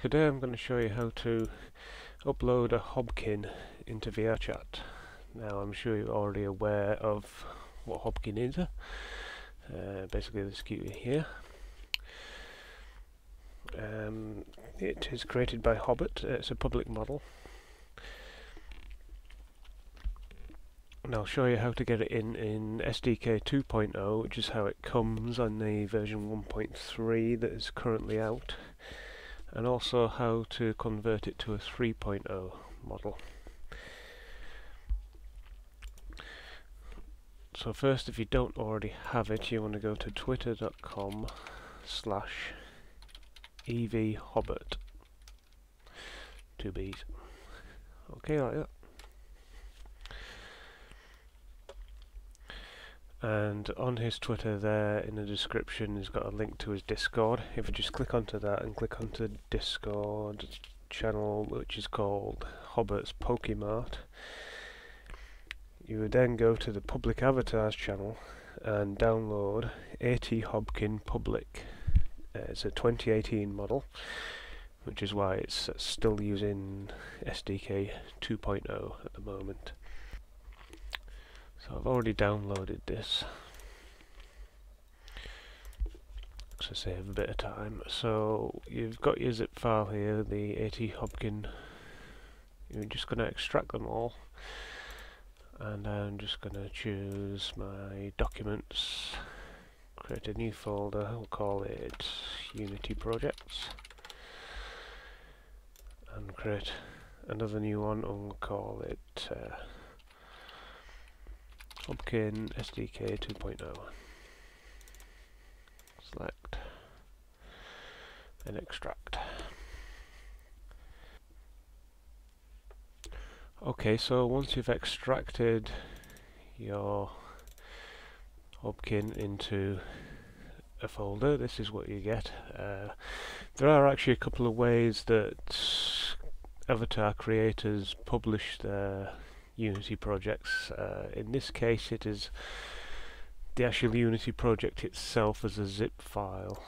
Today I'm going to show you how to upload a Hobkin into VRChat. Now I'm sure you're already aware of what Hobkin is. Basically this GUI here. It is created by Hobbert. It's a public model. And I'll show you how to get it in SDK 2.0, which is how it comes on the version 1.3 that is currently out, and also how to convert it to a 3.0 model. So first, if you don't already have it, you want to go to twitter.com/evhobbert. 2 B's. Okay, like that. And on his Twitter there, in the description, he's got a link to his Discord. If you just click onto that and click onto the Discord channel, which is called Hobbert's Pokemart, you would then go to the public avatars channel and download AT Hobkin Public. It's a 2018 model, which is why it's still using SDK 2.0 at the moment. So I've already downloaded this to save a bit of time. So you've got your zip file here, the AT Hobkin. You're just going to extract them all, and I'm just going to choose my documents, create a new folder. I'll call it Unity Projects, and create another new one, and we'll call it Hobkin SDK 2.0. Select and extract. Okay, so once you've extracted your Hobkin into a folder, this is what you get. There are actually a couple of ways that avatar creators publish their Unity projects. In this case, it is the actual Unity project itself as a zip file.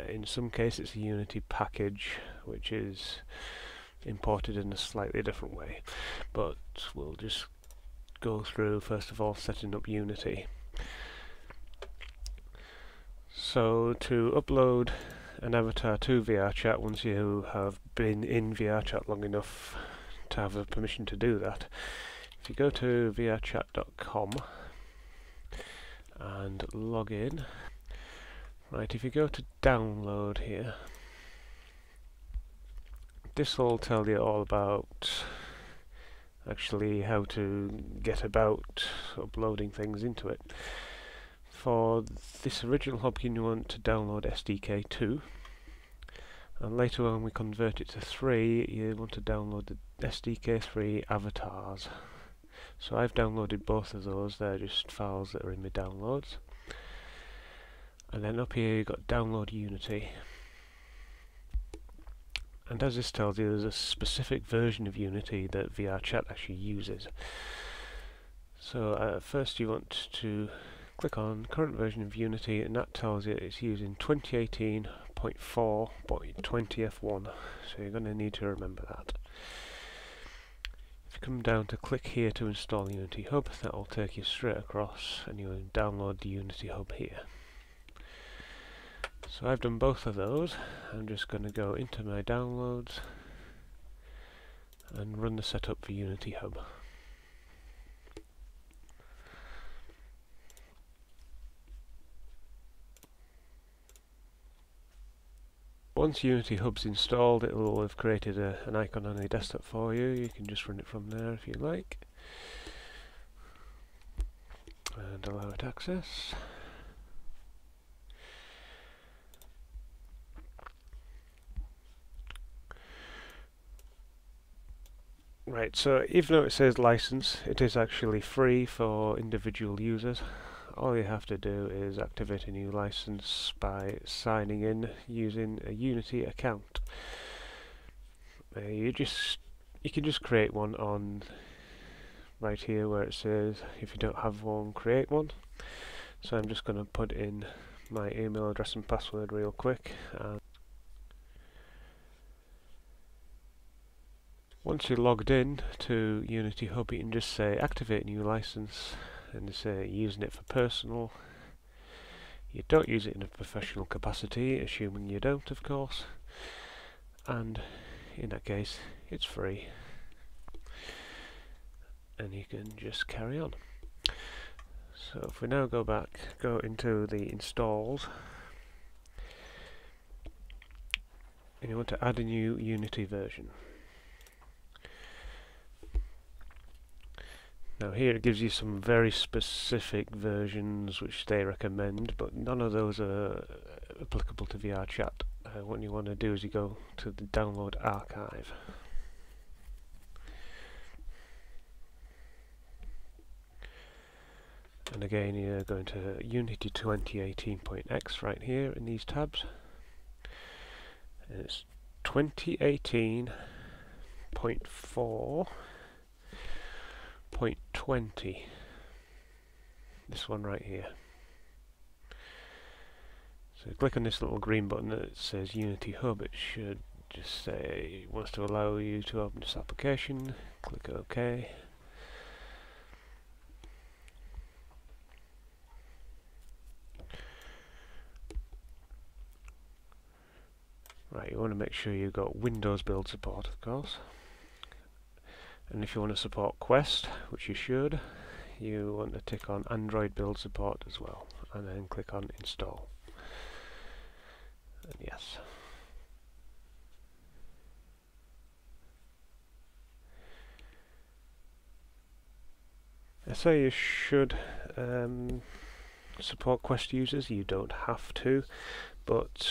In some cases, it's a Unity package, which is imported in a slightly different way. But we'll just go through, first of all, setting up Unity. So to upload an avatar to VRChat, once you have been in VRChat long enough to have a permission to do that, if you go to VRChat.com and log in, right, if you go to download here, this will tell you all about actually how to get about uploading things into it. For this original Hobkin, you want to download SDK 2, and later when we convert it to 3, you want to download the SDK 3 avatars. So I've downloaded both of those. They're just files that are in my downloads. And then up here you've got download Unity. And as this tells you, there's a specific version of Unity that VRChat actually uses. So first you want to click on current version of Unity, and that tells you it's using 2018.4.20f1. So you're going to need to remember that. If you come down to click here to install Unity Hub, that will take you straight across and you'll download the Unity Hub here. So I've done both of those. I'm just going to go into my downloads and run the setup for Unity Hub. Once Unity Hub's installed, it will have created an icon on the desktop for you. You can just run it from there if you like, and allow it access. Right, so even though it says license, it is actually free for individual users. All you have to do is activate a new license by signing in using a Unity account. You can just create one on right here where it says if you don't have one, create one. So I'm just going to put in my email address and password real quick, and Once you're logged in to Unity Hub, you can just say activate new license and say using it for personal. You don't use it in a professional capacity, assuming you don't, of course, and in that case it's free and you can just carry on. So if we now go into the installs, and you want to add a new Unity version. Now here it gives you some very specific versions which they recommend, but none of those are applicable to VRChat. What you want to do is you go to the download archive. And again you're going to Unity 2018.x right here in these tabs. And it's 2018.4.20. This one right here. So click on this little green button that says Unity Hub. It should just say it wants to allow you to open this application. Click OK. Right, you want to make sure you've got Windows build support, of course. And if you want to support Quest, which you should, you want to tick on Android build support as well, and then click on install. And yes. I say you should support Quest users. You don't have to, but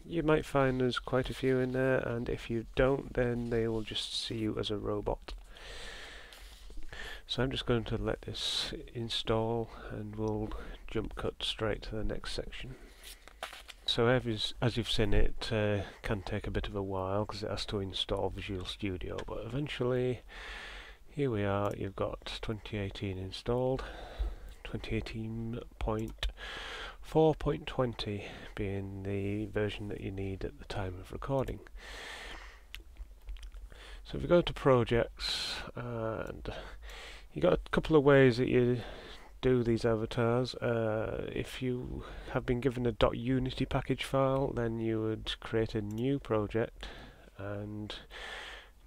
you might find there's quite a few in there, and if you don't, then they will just see you as a robot. So I'm just going to let this install and we'll jump cut straight to the next section. So as you've seen, it can take a bit of a while because it has to install Visual Studio, but eventually here we are. You've got 2018 installed, 2018.4.20 being the version that you need at the time of recording. So if we go to projects, and you got a couple of ways that you do these avatars. If you have been given a .unity package file, then you would create a new project and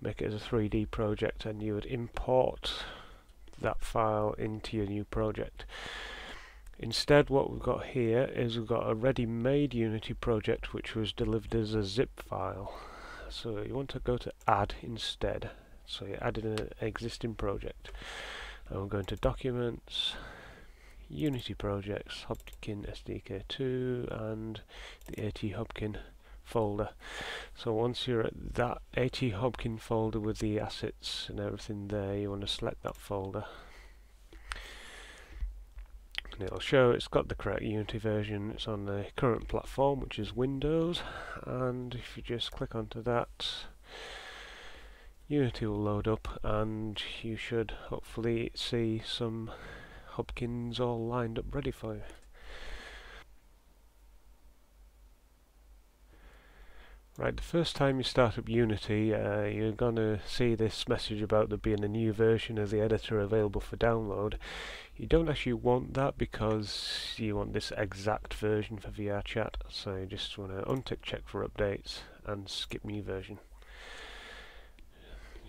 make it as a 3D project, and you would import that file into your new project. Instead, what we've got here is we've got a ready-made Unity project which was delivered as a zip file. So you want to go to add instead. So you add in an existing project. And we're going to documents, Unity projects, Hobkin SDK 2 and the AT Hobkin folder. So once you're at that AT Hobkin folder with the assets and everything there, you want to select that folder. And it'll show it's got the correct Unity version. It's on the current platform, which is Windows, and if you just click onto that, Unity will load up and you should hopefully see some Hobkins all lined up ready for you. Right, the first time you start up Unity, you're going to see this message about there being a new version of the editor available for download. You don't actually want that because you want this exact version for VRChat, so you just want to untick check for updates and skip new version.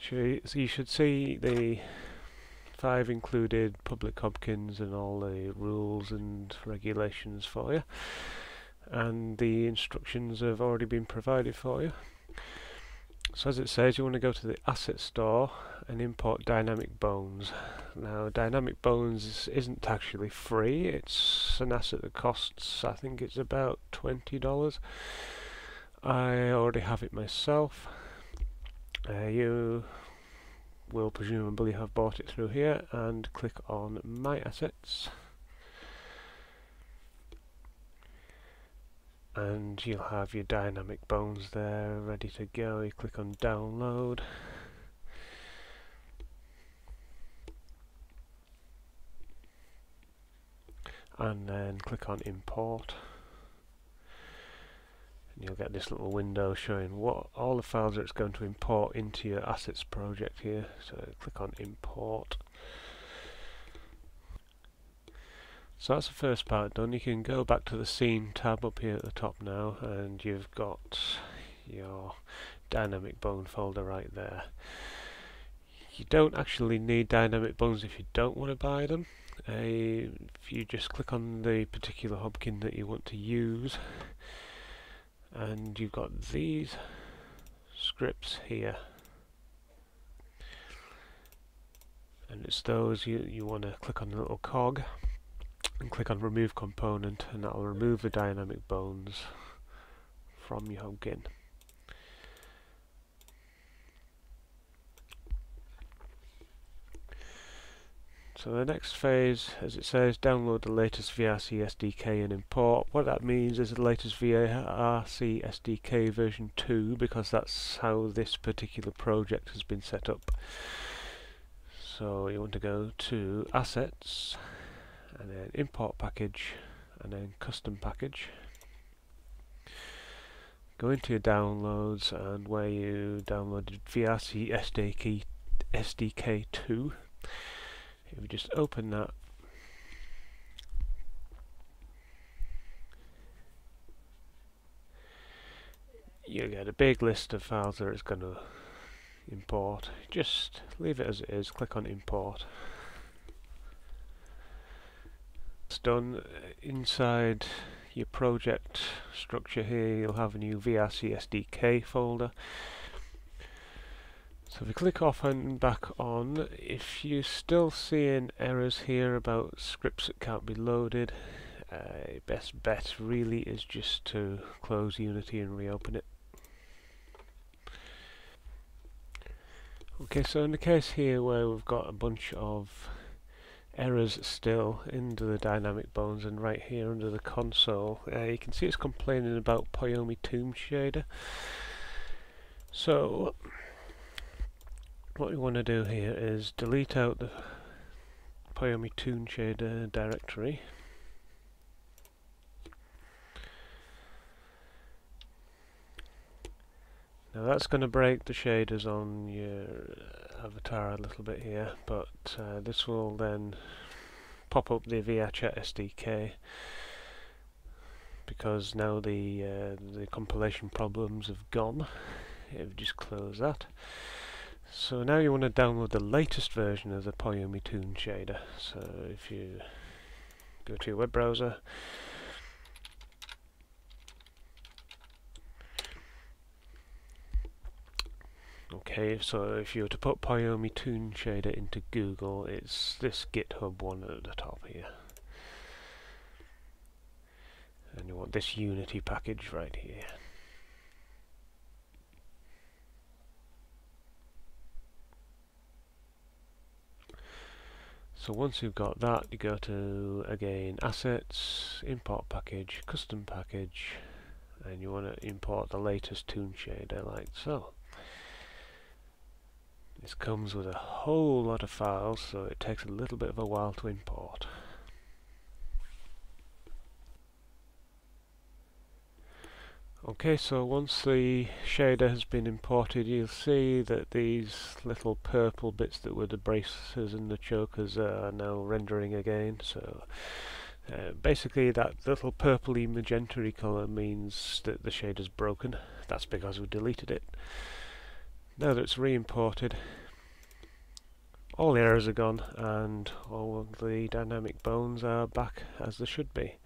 So you should see the 5 included public Hobkins and all the rules and regulations for you. And the instructions have already been provided for you. So as it says, you want to go to the asset store and import dynamic bones. Now dynamic bones isn't actually free, it's an asset that costs, I think it's about $20. I already have it myself. You will presumably have bought it through here, and click on My Assets. And you'll have your dynamic bones there ready to go. You click on download, and then click on import. You'll get this little window showing what all the files that it's going to import into your assets project here. So click on import. So that's the first part done. You can go back to the scene tab up here at the top now, and you've got your dynamic bone folder right there. You don't actually need dynamic bones if you don't want to buy them. If you just click on the particular Hobkin that you want to use, and you've got these scripts here, and it's those you want to click on the little cog and click on remove component, and that will remove the dynamic bones from your Hobkin. So the next phase, as it says, download the latest VRCSDK and import. What that means is the latest VRCSDK version 2, because that's how this particular project has been set up. So you want to go to Assets, and then Import Package, and then Custom Package. Go into your downloads, and where you downloaded VRCSDK SDK 2, if you just open that, you get a big list of files that it's going to import. Just leave it as it is, click on import. It's done. Inside your project structure here, you'll have a new VRCSDK folder. So if you click off and back on, if you're still seeing errors here about scripts that can't be loaded, best bet really is just to close Unity and reopen it. Okay, so in the case here where we've got a bunch of errors still into the dynamic bones, and right here under the console, you can see it's complaining about PoiyomiToonShader. So what we want to do here is delete out the PoiyomiToonShader directory. Now that's going to break the shaders on your avatar a little bit here, but this will then pop up the VRChat SDK, because now the compilation problems have gone. If you just close that. So now you want to download the latest version of the PoiyomiToonShader. So if you go to your web browser, okay, so if you were to put PoiyomiToonShader into Google, it's this GitHub one at the top here. And you want this Unity package right here. So once you've got that, you go to, again, Assets, Import Package, Custom Package, and you want to import the latest ToonShader like so. This comes with a whole lot of files, so it takes a little bit of a while to import. Okay, so once the shader has been imported, you'll see that these little purple bits that were the braces and the chokers are now rendering again. So basically that little purpley magenta colour means that the shader's broken. That's because we deleted it. Now that it's re-imported, all the errors are gone and all of the dynamic bones are back as they should be.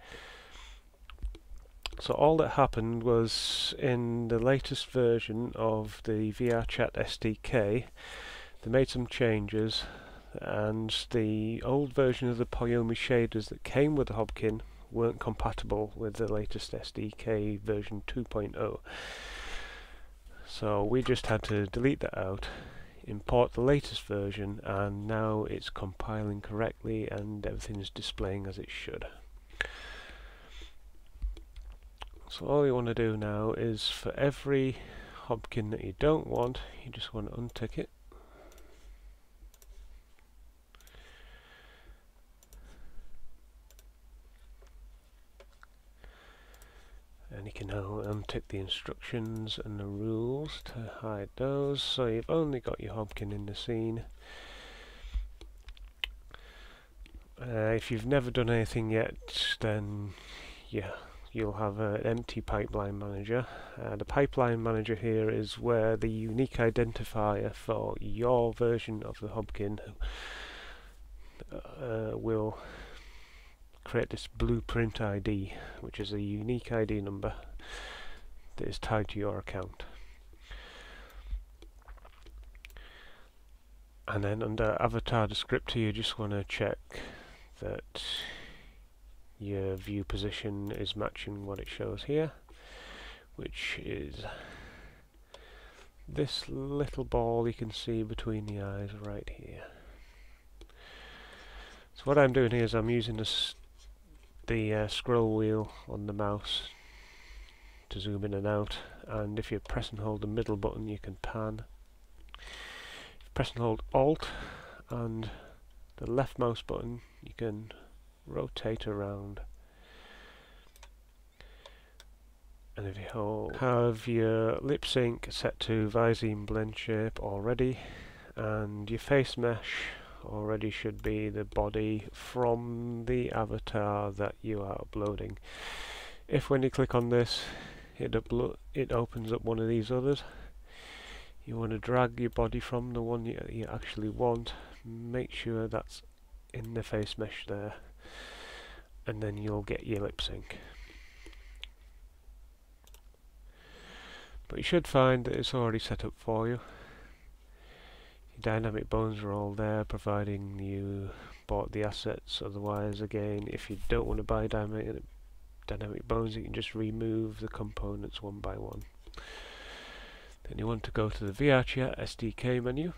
So all that happened was, in the latest version of the VRChat SDK, they made some changes, and the old version of the Poiyomi shaders that came with the Hobkin weren't compatible with the latest SDK version 2.0. So we just had to delete that out, import the latest version, and now it's compiling correctly and everything is displaying as it should. So all you want to do now is, for every Hobkin that you don't want, you just want to untick it. And you can now untick the instructions and the rules to hide those, so you've only got your Hobkin in the scene. If you've never done anything yet, then yeah, you'll have an empty pipeline manager. The pipeline manager here is where the unique identifier for your version of the Hobkin will create this blueprint ID, which is a unique ID number that is tied to your account. And then under avatar descriptor, you just want to check that your view position is matching what it shows here, which is this little ball you can see between the eyes right here. So what I'm doing here is I'm using the scroll wheel on the mouse to zoom in and out, and if you press and hold the middle button you can pan. If you press and hold Alt and the left mouse button you can rotate around. And if you have your lip sync set to Visine blend shape already, and your face mesh already should be the body from the avatar that you are uploading. If when you click on this it opens up one of these others, you want to drag your body from the one you actually want, make sure that's in the face mesh there, and then you'll get your lip sync. But you should find that it's already set up for you. Your dynamic bones are all there, providing you bought the assets. Otherwise, again, if you don't want to buy dynamic bones, you can just remove the components one by one. Then you want to go to the VRChat SDK menu,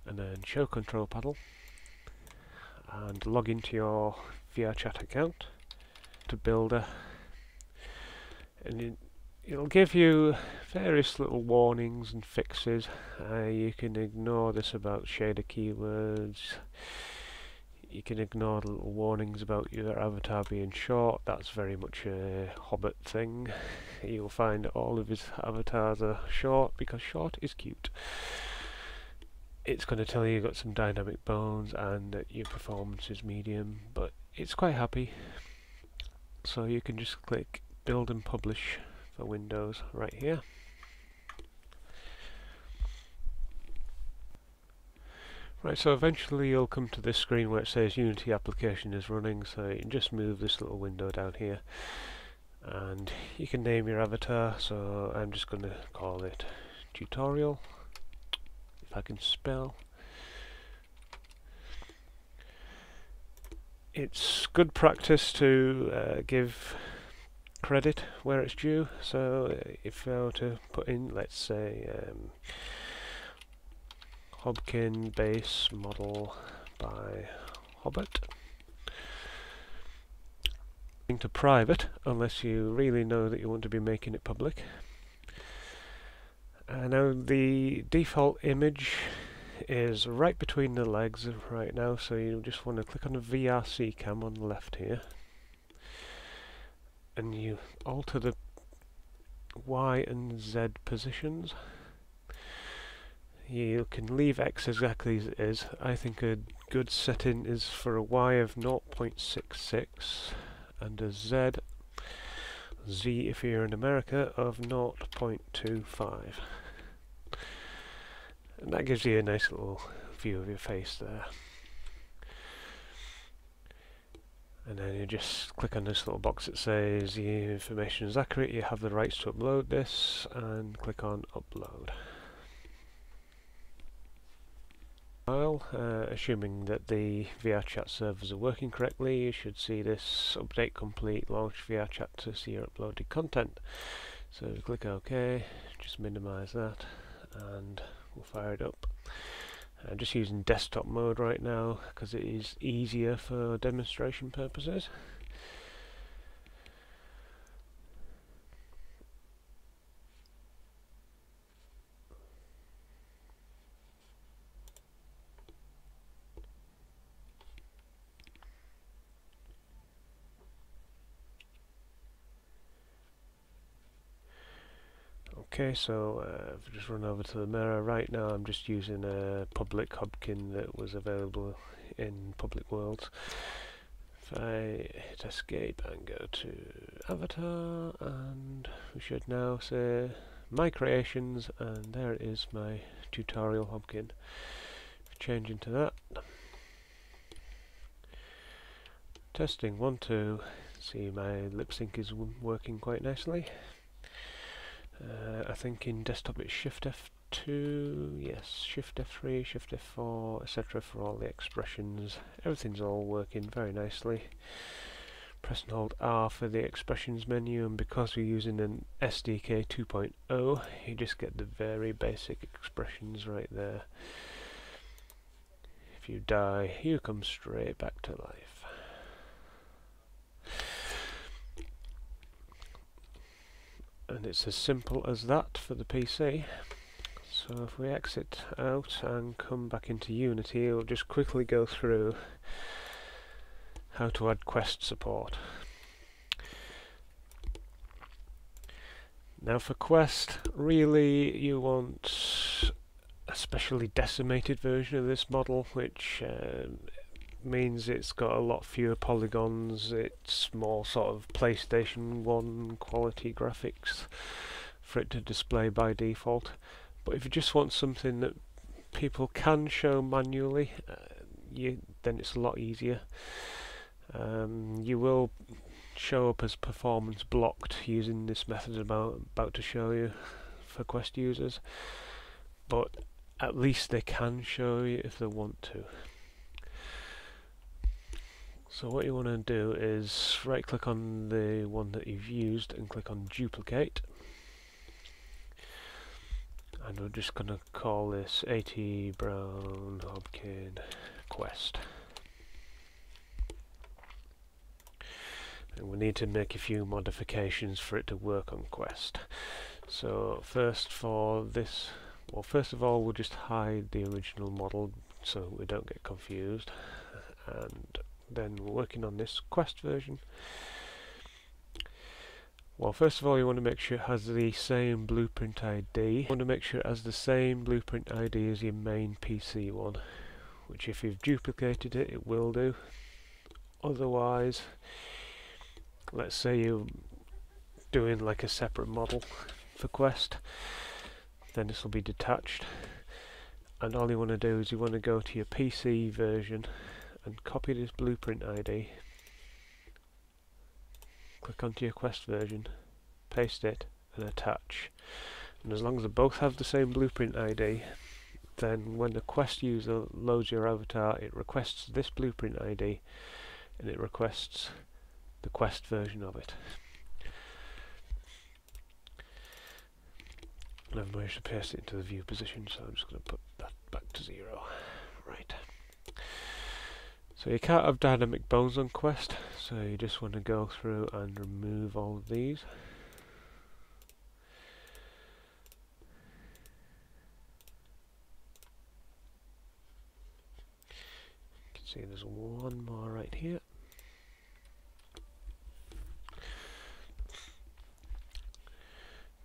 and then show control panel, and log into your VRChat account to Builder, and it'll give you various little warnings and fixes. You can ignore this about shader keywords. You can ignore the little warnings about your avatar being short. That's very much a Hobbert thing. You'll find that all of his avatars are short because short is cute. It's going to tell you you've got some dynamic bones and that your performance is medium, but it's quite happy. So you can just click Build and Publish for Windows right here. Right, so eventually you'll come to this screen where it says Unity application is running, so you can just move this little window down here and you can name your avatar. So I'm just going to call it tutorial, if I can spell. It's good practice to give credit where it's due. So if I were to put in, let's say, Hobkin base model by Hobbert, to private unless you really know that you want to be making it public. Now the default image is right between the legs right now, so you just want to click on the VRC cam on the left here, and you alter the Y and Z positions. You can leave X exactly as it is. I think a good setting is for a Y of 0.66 and a Z if you're in America, of 0.25. And that gives you a nice little view of your face there. And then you just click on this little box that says the information is accurate, you have the rights to upload this, and click on Upload. Assuming that the VRChat servers are working correctly, you should see this update complete, launch VRChat to see your uploaded content. So click OK, just minimize that, and we'll fire it up. I'm just using desktop mode right now because it is easier for demonstration purposes. Okay, so if we just run over to the mirror, right now I'm just using a public Hobkin that was available in public worlds. If I hit escape and go to avatar, and we should now say my creations, and there it is, my tutorial Hobkin. Change into that. Testing 1, 2. See, my lip sync is working quite nicely. I think in desktop it's Shift F2, yes, Shift F3, Shift F4, etc. for all the expressions. Everything's all working very nicely. Press and hold R for the expressions menu, and because we're using an SDK 2.0, you just get the very basic expressions right there. If you die, you come straight back to life. And it's as simple as that for the PC. So if we exit out and come back into Unity, we'll just quickly go through how to add quest support. Now for quest, really you want a specially decimated version of this model, which means it's got a lot fewer polygons, it's more sort of PlayStation 1 quality graphics for it to display by default. But if you just want something that people can show manually, then it's a lot easier. You will show up as performance blocked using this method I'm about to show you for quest users, but at least they can show you if they want to. So what you want to do is right click on the one that you've used and click on duplicate, and we're just going to call this AT Brown Hobkin Quest, and we need to make a few modifications for it to work on Quest. So first of all we'll just hide the original model so we don't get confused, and then we're working on this Quest version. Well, first of all you want to make sure it has the same blueprint ID. You want to make sure it has the same blueprint ID as your main PC one, which if you've duplicated it, it will do. Otherwise, let's say you're doing like a separate model for Quest, then this will be detached, and all you want to do is you want to go to your PC version and copy this blueprint ID, click onto your Quest version, paste it and attach. And as long as they both have the same blueprint ID, then when the Quest user loads your avatar, it requests this blueprint ID and it requests the Quest version of it. And I've managed to paste it into the view position, so I'm just going to put that back to 0. Right. So you can't have dynamic bones on Quest, so you just want to go through and remove all of these. You can see there's one more right here.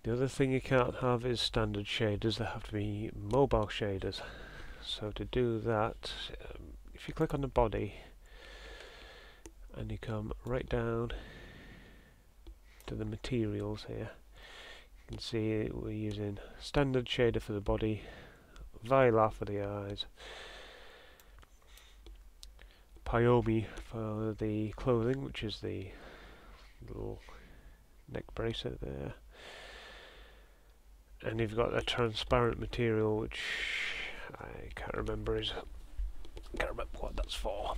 The other thing you can't have is standard shaders, they have to be mobile shaders. So to do that, if you click on the body and you come right down to the materials here, you can see we're using standard shader for the body, Vylar for the eyes, Poiyomi for the clothing, which is the little neck bracelet there, and you've got a transparent material which I can't remember what that's for.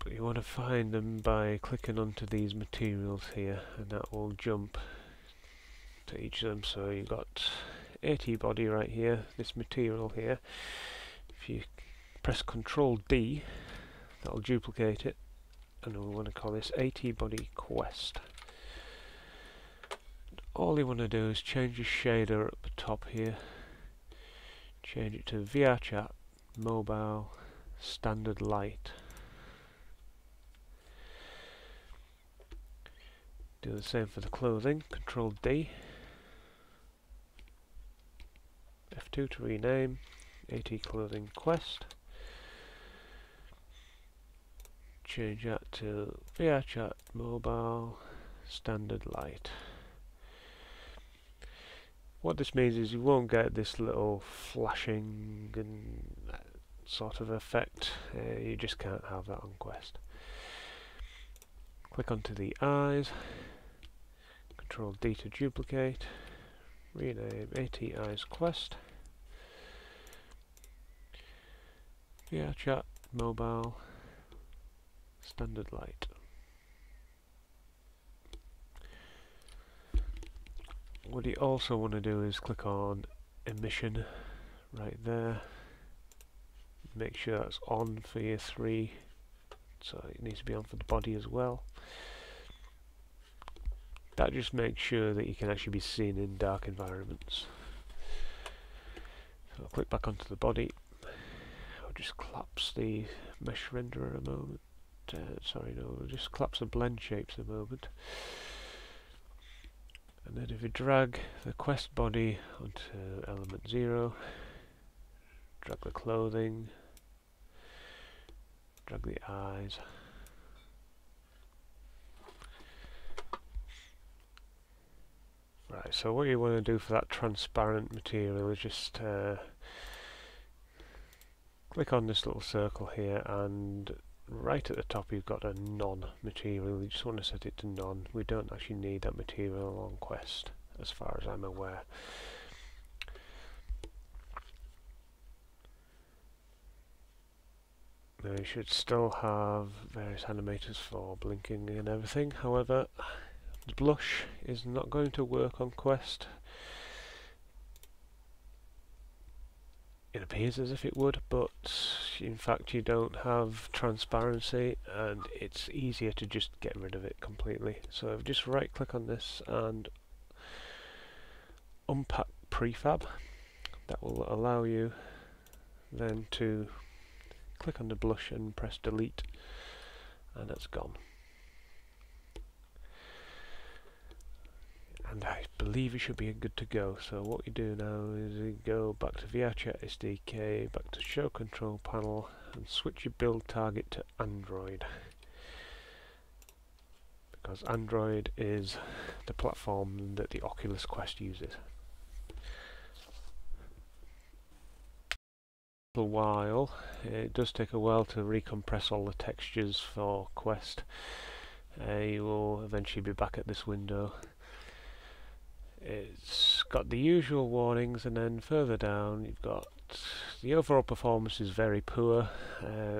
But you want to find them by clicking onto these materials here, and that will jump to each of them. So you've got AT body right here, this material here. If you press Ctrl D, that'll duplicate it, and we want to call this AT body Quest. All you want to do is change your shader at the top here, change it to VRChat Mobile Standard Light, Do the same for the clothing, Control D. F2 to rename, AT clothing quest. Change that to VRChat mobile, standard light. What this means is you won't get this little flashing and sort of effect. You just can't have that on Quest. Click onto the eyes, Control D to duplicate, rename AT Eyes Quest, VRChat mobile, standard light. What you also want to do is click on emission right there. Make sure that's on for your 3, so it needs to be on for the body as well. That just makes sure that you can actually be seen in dark environments. So I'll click back onto the body. I'll just collapse the mesh renderer a moment. Sorry, no, I'll just collapse the blend shapes a moment. And then if you drag the quest body onto element 0, drag the clothing, drag the eyes, right, so what you want to do for that transparent material is just click on this little circle here, and right at the top you've got a none material. You just want to set it to none. We don't actually need that material on Quest as far as I'm aware. Now you should still have various animators for blinking and everything. However, the blush is not going to work on Quest. It appears as if it would, but in fact you don't have transparency, and it's easier to just get rid of it completely. So just right click on this and unpack prefab. That will allow you then to click on the blush and press delete, and that's gone. And I believe you should be good to go. So what you do now is you go back to VRChat SDK, back to show control panel, and switch your build target to Android, because Android is the platform that the Oculus Quest uses. A while, it does take a while to recompress all the textures for Quest. You will eventually be back at this window. It's got the usual warnings, and then further down you've got the overall performance is very poor,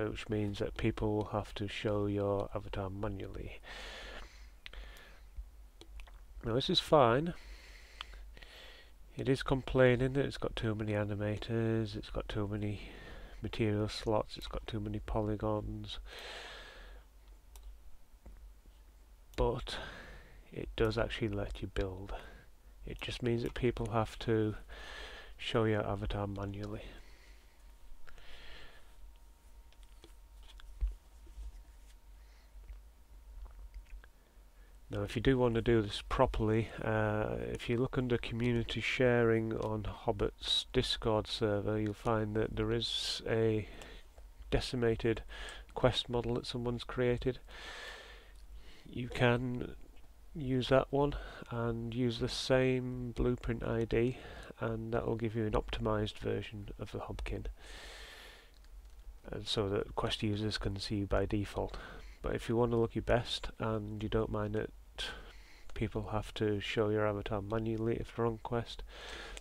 which means that people will have to show your avatar manually. Now this is fine. It is complaining that it's got too many animators, it's got too many material slots, it's got too many polygons, but it does actually let you build. It just means that people have to show your avatar manually. Now if you do want to do this properly, if you look under community sharing on Hobbert's Discord server, you'll find that there is a decimated quest model that someone's created. You can use that one and use the same blueprint ID, and that will give you an optimized version of the Hobkin, and so that Quest users can see you by default. But if you want to look your best and you don't mind that people have to show your avatar manually if they're on Quest,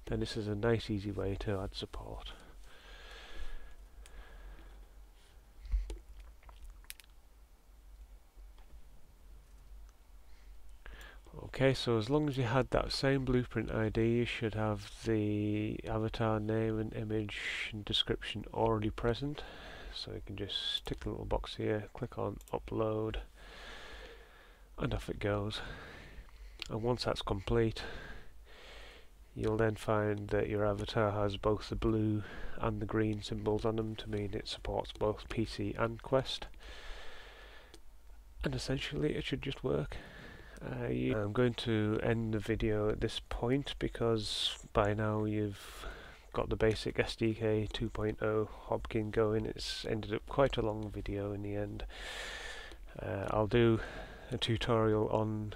then this is a nice easy way to add support. Okay, so as long as you had that same blueprint ID, you should have the avatar name and image and description already present. So you can just tick the little box here, click on upload, and off it goes. And once that's complete, you'll then find that your avatar has both the blue and the green symbols on them to mean it supports both PC and Quest. And essentially it should just work. I'm going to end the video at this point because by now you've got the basic SDK 2.0 Hobkin going. It's ended up quite a long video in the end. I'll do a tutorial on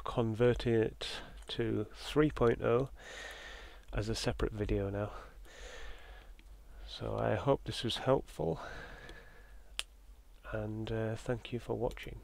converting it to 3.0 as a separate video now. So I hope this was helpful, and thank you for watching.